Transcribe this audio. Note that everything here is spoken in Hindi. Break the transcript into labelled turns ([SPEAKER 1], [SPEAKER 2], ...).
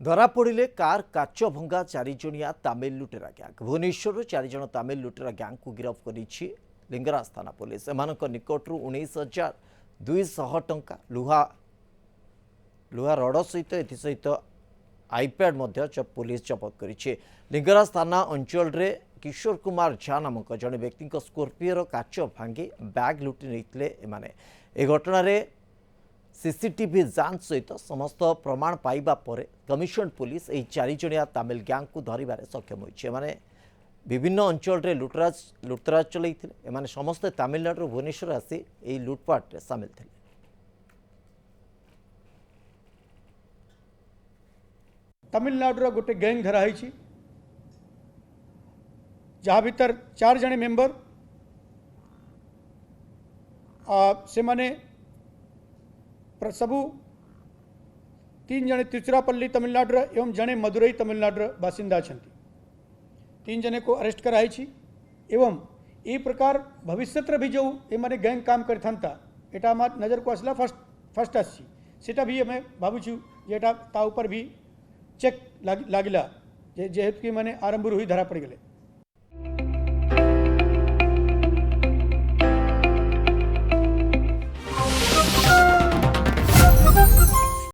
[SPEAKER 1] धरा पड़े कार काच भंगा चारिजणिया तामिल लुटेरा ग्यांग भुवनेश्वर 4 जण तामिल लुटेरा ग्यांग को गिरफ्त करिछि लिंगराज थाना पुलिस। एमानक निकटरू 19,200 टंका लुहा रड सहित एसहित आईपैड पुलिस जबत करिछि। लिंगराज थाना अंचल रे किशोर कुमार झा नामक जड़े व्यक्ति स्कॉर्पियो काच भांगी बैग लुटि नहीं एमाने। ए घटना रे सीसीटीवी जांच सहित समस्त प्रमाण पाइबा परे कमिशन पुलिस यह 4 जणिया तामिल ग्यांग को धरिबारे सक्षम होइछि। एमाने विभिन्न अंचल रे लुटतराज चलैथिले। एमाने समस्त तमिलनाडु भुवनेश्वर आसी एही लुटपाट रे शामिल थिले।
[SPEAKER 2] तमिलनाडु गोटे गैंग धरा है जहाँ भीतर 4 जने मेंबर से माने सबू 3 जने तिरुचिरापल्ली तमिलनाडु एवं जने मदुरई तमिलनाडु बासिंदा छंती। 3 जने को अरेस्ट कराई एवं ये प्रकार भविष्य भी जो ये माने गैंग काम करता एटा नजर को आसला फर्स्ट आसी सेटा भी हमें भावुँ जेटा ता ऊपर भी चेक लागिला जेहेतु कि माने आरंभ हुई धरा पड़ गए।